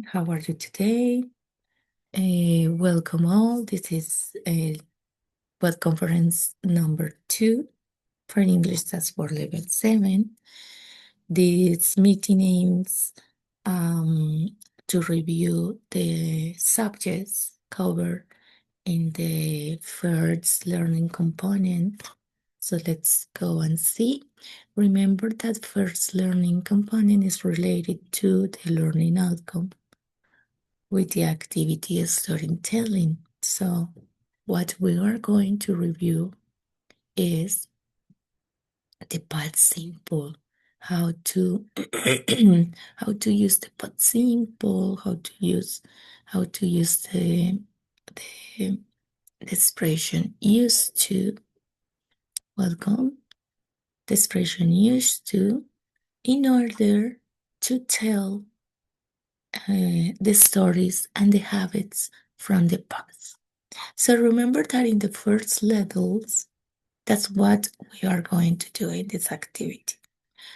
How are you today? Welcome all. This is web conference number 2 for English Test for Level 7. This meeting aims to review the subjects covered in the first learning component. So let's go and see. Remember that first learning component is related to the learning outcome with the activity storytelling. So what we are going to review is the past simple, how to how to use the past simple, how to use the expression used to. Welcome. The expression used to in order to tell the stories and the habits from the past. So remember that in the first levels, that's what we are going to do in this activity.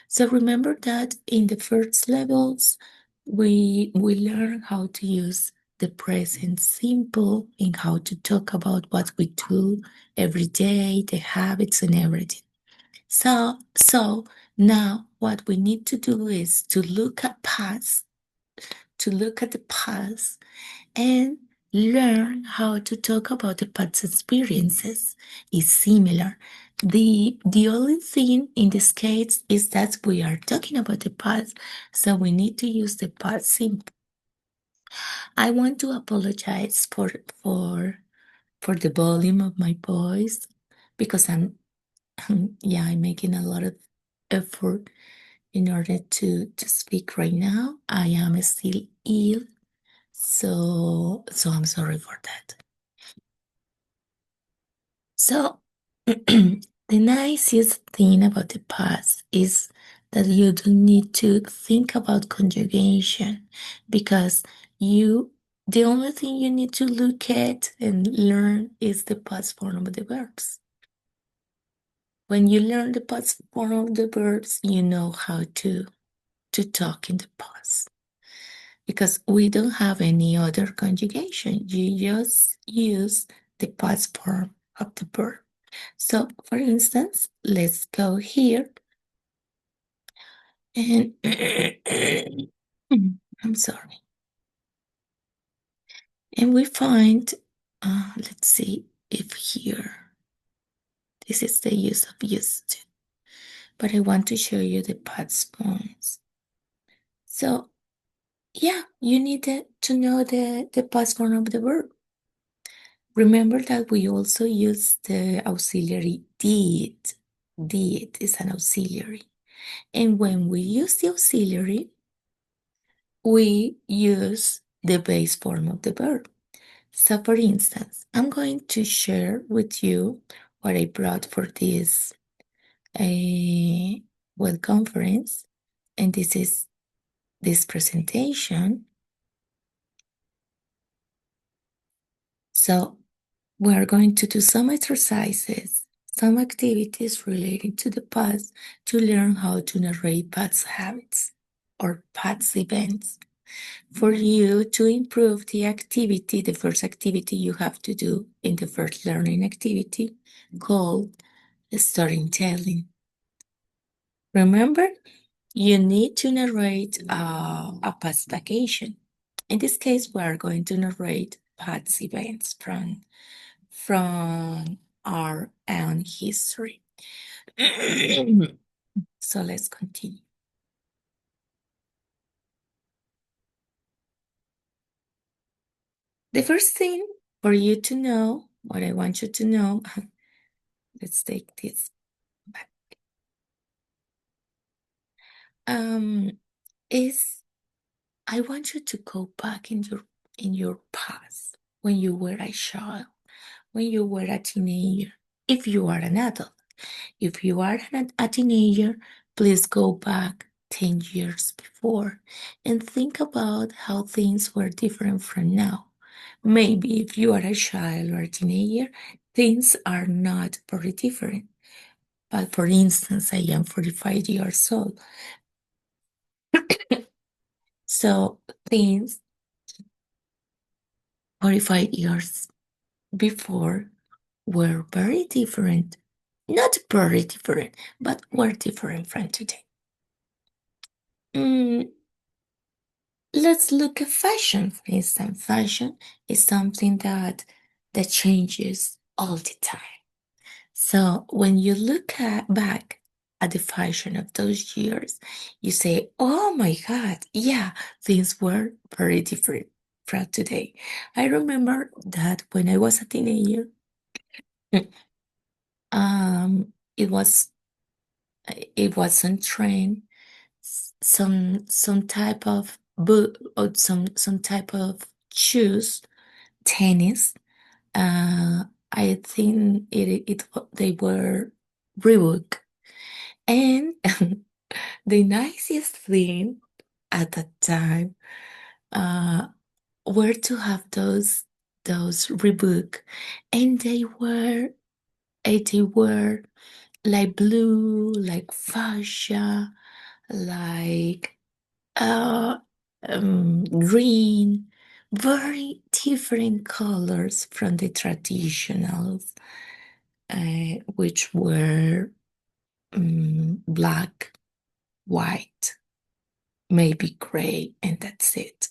So remember that in the first levels, we learn how to use the present simple in how to talk about what we do every day, the habits and everything. So now what we need to do is to look at the past and learn how to talk about the past experiences is similar. The only thing in this case is that we are talking about the past, so we need to use the past simple. I want to apologize for the volume of my voice because I'm making a lot of effort in order to speak right now. I am still ill. So I'm sorry for that. So the nicest thing about the past is that you don't need to think about conjugation because the only thing you need to look at and learn is the past form of the verbs. When you learn the past form of the verbs, you know how to talk in the past. Because we don't have any other conjugation. You just use the past form of the verb. So, for instance, let's go here and I'm sorry. And we find, let's see if here, this is the use of used to, but I want to show you the past forms. So, yeah, you need to know the past form of the verb. Remember that we also use the auxiliary did. Did is an auxiliary. And when we use the auxiliary, we use the base form of the verb. So for instance, I'm going to share with you what I brought for this web conference. And this is this presentation. So we are going to do some exercises, some activities related to the past to learn how to narrate past habits or past events. For you to improve the activity, the first activity you have to do in the first learning activity called storytelling. Remember, you need to narrate a past vacation. In this case, we are going to narrate past events from our own history. So let's continue. The first thing for you to know, what I want you to know, let's take this back, is I want you to go back in your past when you were a child, when you were a teenager, if you are an adult. If you are a teenager, please go back 10 years before and think about how things were different from now. Maybe if you are a child or a teenager, things are not very different. But for instance, I am 45 years old. So things 45 years before were very different. Not very different, but were different from today. Mm, let's look at fashion, for instance. Fashion is something that changes all the time. So when you look back at the fashion of those years, you say, "Oh my God, yeah, things were very different from today." I remember that when I was a teenager, it was on trend some type of boot or some type of shoes, tennis. Uh, I think they were Reebok, and the nicest thing at that time uh, were to have those Reebok, and they were like blue, like fascia, like uh, green, very different colors from the traditionals, which were black, white, maybe gray, and that's it.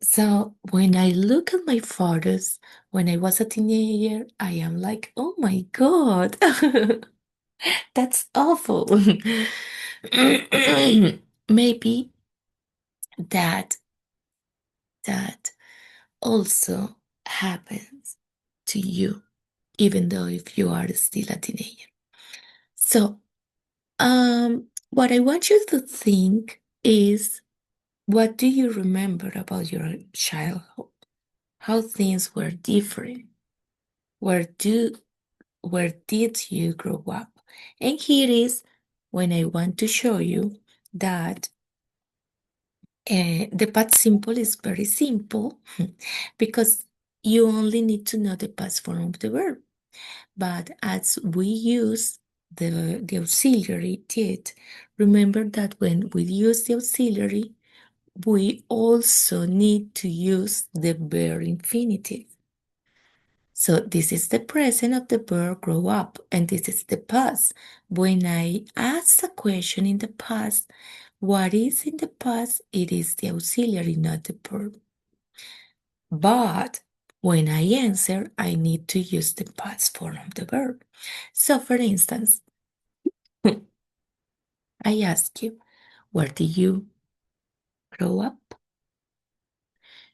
So when I look at my photos when I was a teenager, I am like, oh my God, that's awful. Maybe that that also happens to you, even though if you are still a teenager. So, what I want you to think is, what do you remember about your childhood? How things were different? Where do where did you grow up? And here is when I want to show you that the past simple is very simple because you only need to know the past form of the verb. But as we use the auxiliary did, remember that when we use the auxiliary, we also need to use the verb infinitive. So this is the present of the verb grow up, and this is the past. When I ask a question in the past, what is in the past? It is the auxiliary, not the verb. But when I answer, I need to use the past form of the verb. So for instance, I ask you, where did you grow up?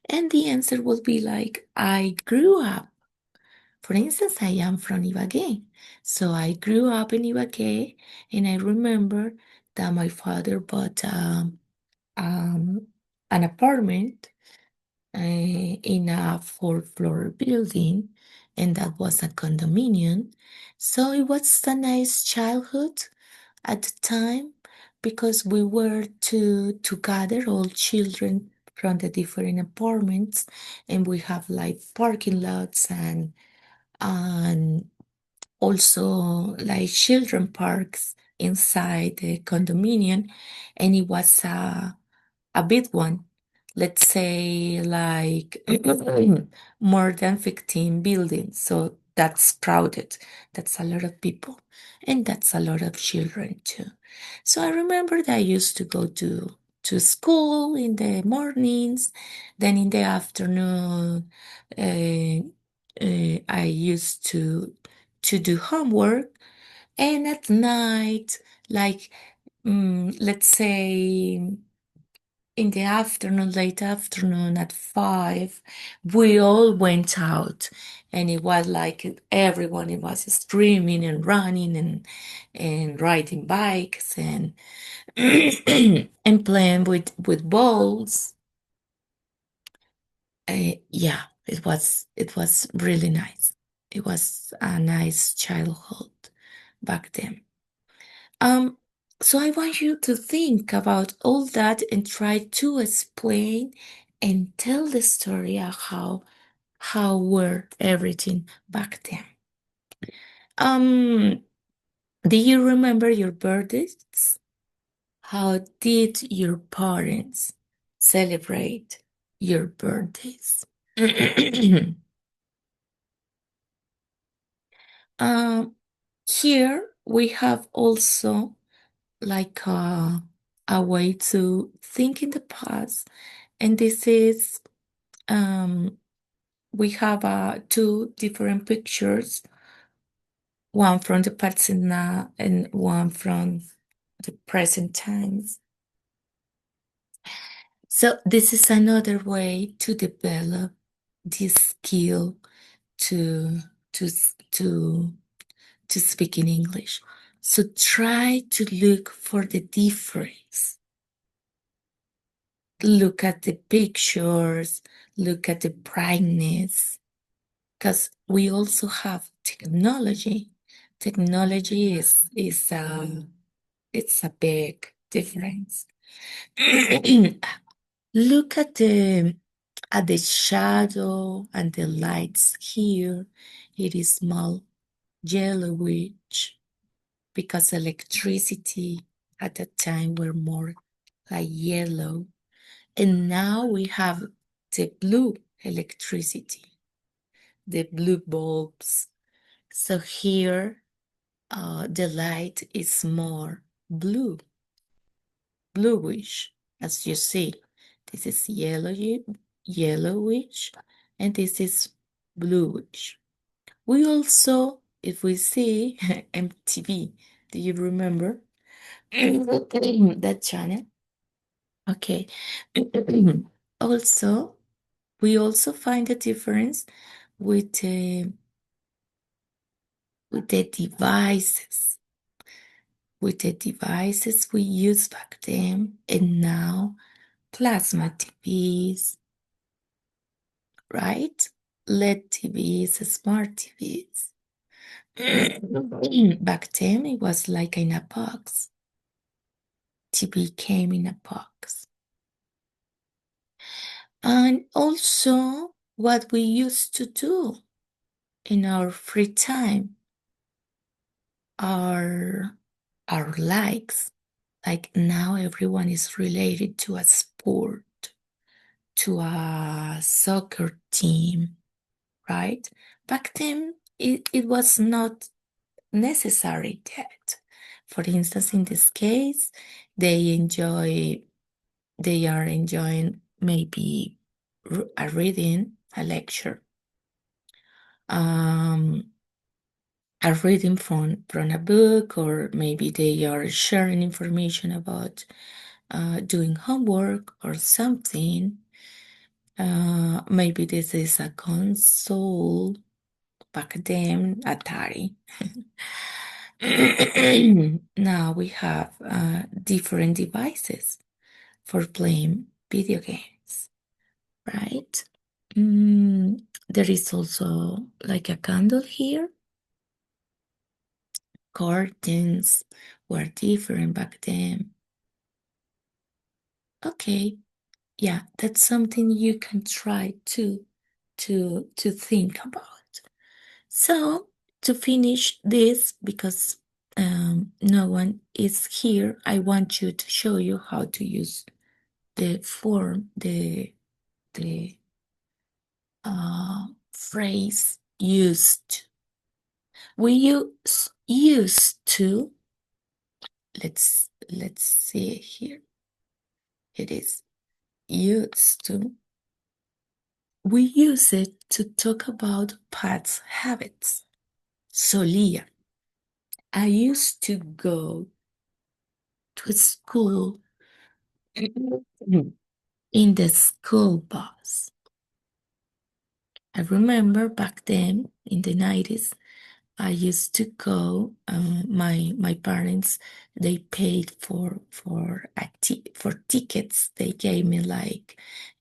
And the answer will be like, I grew up. For instance, I am from Ibagué. So I grew up in Ibagué, and I remember that my father bought um, an apartment in a four-floor building, and that was a condominium. So it was a nice childhood at the time because we were to gather all children from the different apartments, and we have like parking lots and also like children parks inside the condominium, and it was a big one. Let's say like more than 15 buildings. So that's crowded. That's a lot of people. And that's a lot of children too. So I remember that I used to go to school in the mornings. Then in the afternoon, I used to do homework. And at night, like let's say in the afternoon, late afternoon at 5, we all went out, and it was like everyone, it was screaming and running and riding bikes and and playing with balls. Yeah, it was really nice. It was a nice childhood back then. Um, so I want you to think about all that and try to explain and tell the story of how were everything back then. Um, do you remember your birthdays? How did your parents celebrate your birthdays? Um, Here we have also like a way to think in the past, and this is we have two different pictures, one from the past and now, and one from the present times. So this is another way to develop this skill to to to to speak in English. So try to look for the difference. Look at the pictures, look at the brightness, because we also have technology. Technology is it's a big difference. Look at the shadow and the lights here. It is small yellowish because electricity at that time were more like yellow. And now we have the blue electricity, the blue bulbs. So here the light is more blue, bluish, as you see. This is yellowish, and this is bluish. We also, if we see MTV, do you remember that channel? Okay. Also, we also find a difference with with the devices, with the devices we used back then and now plasma TVs, right? LED TVs, smart TVs. Back then it was like in a box. TV came in a box. And also what we used to do in our free time, our likes. Like now everyone is related to a sport, to a soccer team, right? Back then it was not necessary yet. For instance, in this case, they are enjoying maybe a reading, a lecture, um, a reading from a book, or maybe they are sharing information about doing homework or something. Maybe this is a console, back then, Atari. Now we have different devices for playing video games, right? There is also like a candle here. Curtains were different back then. Okay, yeah, that's something you can try to think about. So to finish this, because no one is here, I want you to show you how to use the form, the phrase used. We use used to. Let's see here. It is used to. We use it to talk about past habits. Solía. I used to go to school in the school bus. I remember back then in the 90s, I used to go. My parents, they paid for tickets. They gave me like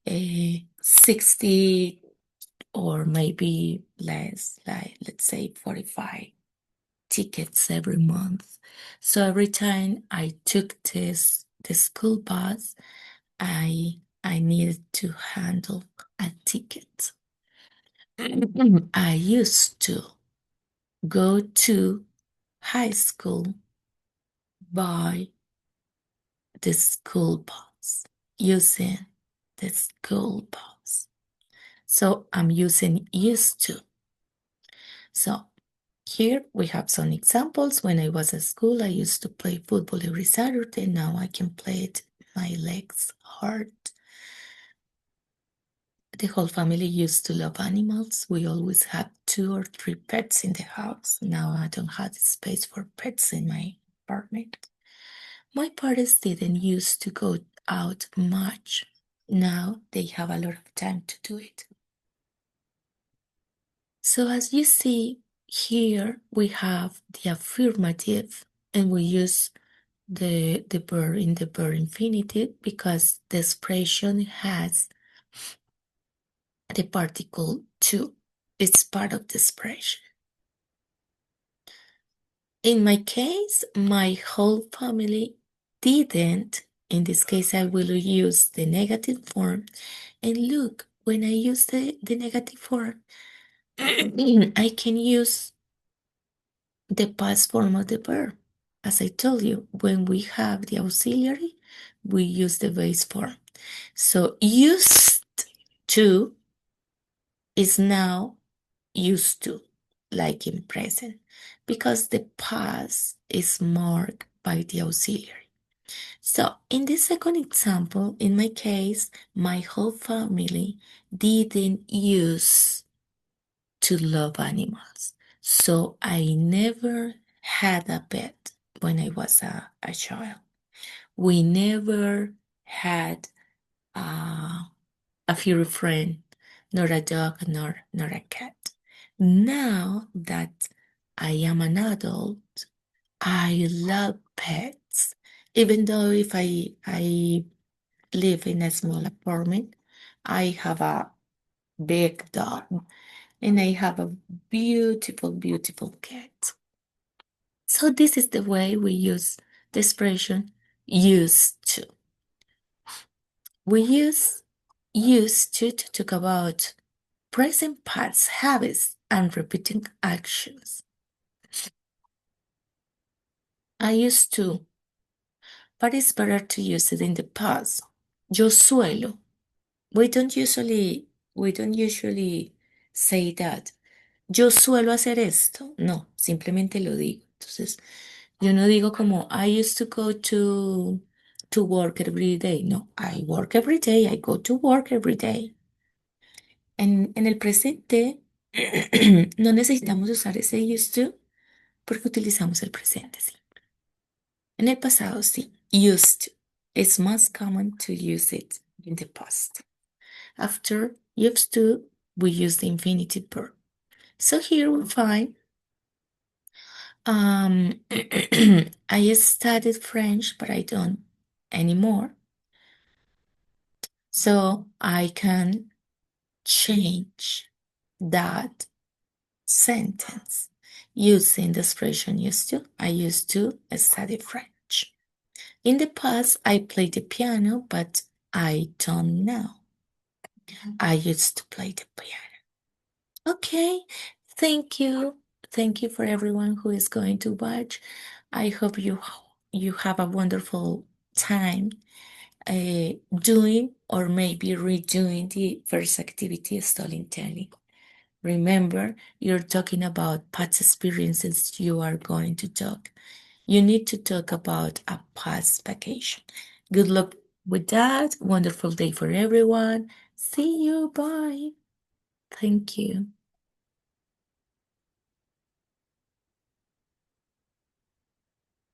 a 60 or maybe less, like let's say 45 tickets every month. So every time I took the school bus, I needed to handle a ticket. I used to go to high school by the school bus, using the school bus. So I'm using used to. So here we have some examples. When I was at school, I used to play football every Saturday. Now I can play it my legs hard. The whole family used to love animals. We always had 2 or 3 pets in the house. Now I don't have the space for pets in my apartment. My parents didn't used to go out much. Now they have a lot of time to do it. So as you see here, we have the affirmative, and we use the verb in the verb infinitive because the expression has the particle to. It's part of the expression. In my case, my whole family didn't. In this case, I will use the negative form. And look, when I use the negative form, I can use the past form of the verb. As I told you, when we have the auxiliary, we use the base form. So used to is now used to, like in present, because the past is marked by the auxiliary. So in this second example, in my case, my whole family didn't use to love animals. So I never had a pet when I was a child. We never had a furry friend, nor a dog, nor a cat. Now that I am an adult, I love pets. Even though if I live in a small apartment, I have a big dog and I have a beautiful, beautiful cat. So this is the way we use the expression used to. We use used to talk about present past habits and repeating actions. I used to, but it's better to use it in the past. Yo suelo. We don't usually say that. Yo suelo hacer esto. No, simplemente lo digo. Entonces, yo no digo como I used to go to work every day. No, I work every day. I go to work every day. En el presente no necesitamos usar ese used to porque utilizamos el presente, sí. En el pasado, sí. Used to. It's most common to use it in the past. After used to, we use the infinitive verb. So here we find I studied French, but I don't anymore. So I can change that sentence using the expression used to. I used to study French. In the past, I played the piano, but I don't now. I used to play the piano. Okay, thank you. Thank you for everyone who is going to watch. I hope you have a wonderful time doing or maybe redoing the first activity storytelling. Remember, you're talking about past experiences you are going to talk. You need to talk about a past vacation. Good luck with that. Wonderful day for everyone. See you. Bye. Thank you.